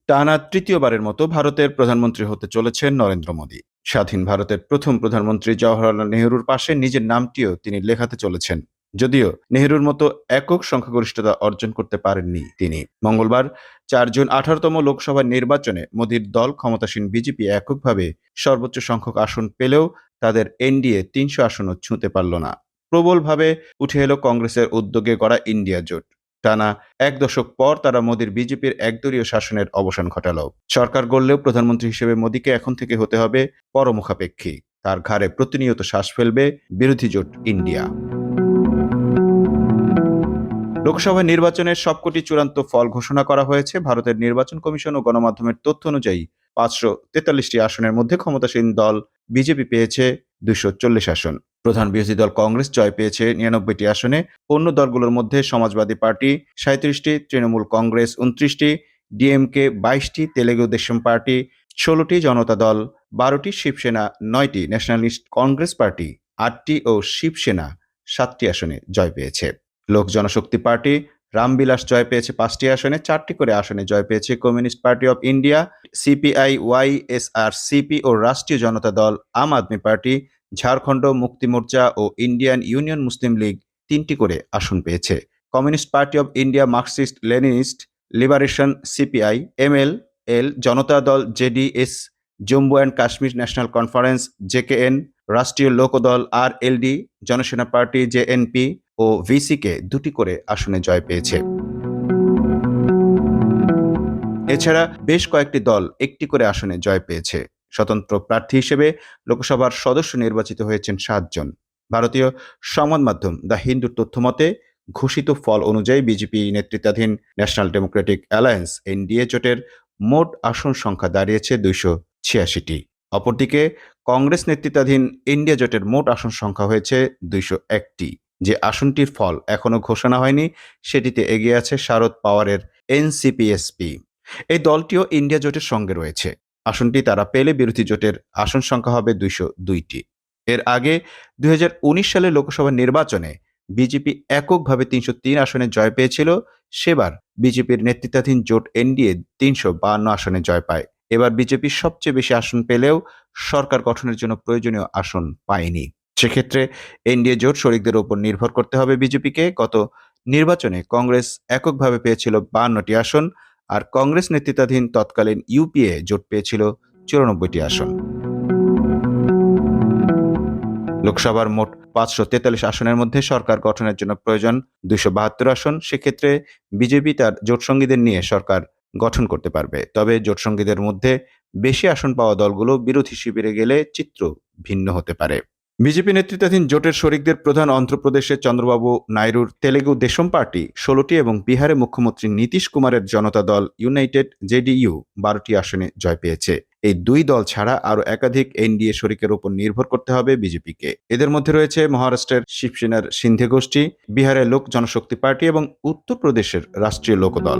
টানা তৃতীয়বারের মতো ভারতের প্রধানমন্ত্রী হতে চলেছেন নরেন্দ্র মোদী। স্বাধীন ভারতের প্রথম প্রধানমন্ত্রী জওহরলাল নেহরুর পাশে নিজের নামটিও তিনি লেখাতে চলেছেন। যদিও নেহরুর মতো একক সংখ্যাগরিষ্ঠতা অর্জন করতে পারেননি তিনি। মঙ্গলবার ৪ জুন ১৮তম লোকসভা নির্বাচনে মোদীর দল ক্ষমতাসীন বিজেপি এককভাবে সর্বোচ্চ সংখ্যক আসন পেলেও তাদের এনডিএ ৩০০ আসনও ছুঁতে পারল না। প্রবলভাবে উঠে এলো কংগ্রেসের উদ্যোগে গড়া ইন্ডিয়া জোট। টানা ১ দশক পর তারা মোদীর বিজেপির একদলীয় শাসনের অবসান ঘটালো। সরকার গড়লেও প্রধানমন্ত্রী হিসেবে মোদীকে এখন থেকে হতে হবে পরমুখাপেক্ষী। তার ঘাড়ে প্রতিনিয়ত শ্বাস ফেলবে বিরোধী জোট ইন্ডিয়া। লোকসভা নির্বাচনের সবকটি চূড়ান্ত ফল ঘোষণা করা হয়েছে। ভারতের নির্বাচন কমিশন ও গণমাধ্যমের তথ্য অনুযায়ী ৫৪৩টি আসনের মধ্যে ক্ষমতাসীন দল বিজেপি পেয়েছে ২৪০ আসন। প্রধান বিরোধী দল কংগ্রেস জয় পেয়েছে ৯৯টি আসনে। অন্য দলগুলোর মধ্যে সমাজবাদী পার্টি ৩৭টি, তৃণমূল কংগ্রেস ২৯টি, ডিএমকে ২২টি, তেলেগু দেশম পার্টি ১৬টি, জনতা দল ১২টি, শিবসেনা ৯টি, ন্যাশনালিস্ট কংগ্রেস পার্টি ৮টি ও শিবসেনা ৭টি আসনে জয় পেয়েছে। লোক জনশক্তি পার্টি রামবিলাস জয় পেয়েছে ৫টি আসনে, ৪টি করে আসনে জয় পেয়েছে communist party of India, CPI, YSRCP ও রাষ্ট্রীয় জনতা দল, আম আদমি পার্টি, ঝাড়খণ্ড মুক্তি মোর্চা ও ইন্ডিয়ান ইউনিয়ন মুসলিম লীগ ৩টি করে আসন পেয়েছে। Communist party of India, Marxist Leninist liberation CPI, MLL, Janata Dal JDS, Jammu and Kashmir national conference JKN, Rashtriya Lokdal RLD, Jansena party JNP ও ভিসিকে ২টি করে আসনে জয় পেয়েছে। এছাড়া বেশ কয়েকটি দল ১টি করে আসনে জয় পেয়েছে। স্বতন্ত্র প্রার্থী হিসেবে লোকসভার সদস্য নির্বাচিত হয়েছেন ৭ জন। ভারতীয় সংবাদ মাধ্যম দ্য হিন্দুর তথ্যমতে ঘোষিত ফল অনুযায়ী বিজেপি নেতৃত্বাধীন ন্যাশনাল ডেমোক্রেটিক অ্যালায়েন্স এনডিএ জোটের মোট আসন সংখ্যা দাঁড়িয়েছে ২৮৬টি। অপরদিকে কংগ্রেস নেতৃত্বাধীন ইন্ডিয়া জোটের মোট আসন সংখ্যা হয়েছে ২০১টি। যে আসনটির ফল এখনো ঘোষণা হয়নি, সেটিতে এগিয়ে আছে শারদ পাওয়ারের এনসিপিএসপি। এই দলটিও ইন্ডিয়া জোটের সঙ্গে রয়েছে। আসনটি তারা পেলে বিরোধী জোটের আসন সংখ্যা হবে ২০২টি। এর আগে ২০১৯ সালে লোকসভা নির্বাচনে বিজেপি এককভাবে ৩০৩ আসনে জয় পেয়েছিল। সেবার বিজেপির নেতৃত্বাধীন জোট এনডিএ ৩৫২ আসনে জয় পায়। এবার বিজেপি সবচেয়ে বেশি আসন পেলেও সরকার গঠনের জন্য প্রয়োজনীয় আসন পায়নি। সেক্ষেত্রে এনডিএ জোট শরিকদের উপর নির্ভর করতে হবে বিজেপিকে। গত নির্বাচনে কংগ্রেস এককভাবে পেয়েছিল ৫২টি আসন, আর কংগ্রেস নেতৃত্বাধীন তৎকালীন ইউপিএ জোট পেয়েছিল ৯৪টি আসন। লোকসভার মোট ৫৪৩ আসনের মধ্যে সরকার গঠনের জন্য প্রয়োজন ২৭২ আসন। সেক্ষেত্রে বিজেপি তার জোটসঙ্গীদের নিয়ে সরকার গঠন করতে পারবে। তবে জোটসঙ্গীদের মধ্যে বেশি আসন পাওয়া দলগুলো বিরোধী শিবিরে গেলে চিত্র ভিন্ন হতে পারে। বিজেপি নেতৃত্বাধীন জোটের শরিকদের প্রধান অন্ধ্রপ্রদেশের চন্দ্রবাবু নাইডুর তেলেগু দেশম পার্টি ১৬টি এবং বিহারে মুখ্যমন্ত্রী নীতিশ কুমারের জনতা দল ইউনাইটেড জেডিইউ ১২টি আসনে জয় পেয়েছে। এই দুই দল ছাড়া আরও একাধিক এনডিএ শরিকের উপর নির্ভর করতে হবে বিজেপিকে। এদের মধ্যে রয়েছে মহারাষ্ট্রের শিবসেনার সিন্ধে গোষ্ঠী, বিহারের লোক জনশক্তি পার্টি এবং উত্তরপ্রদেশের রাষ্ট্রীয় লোকদল।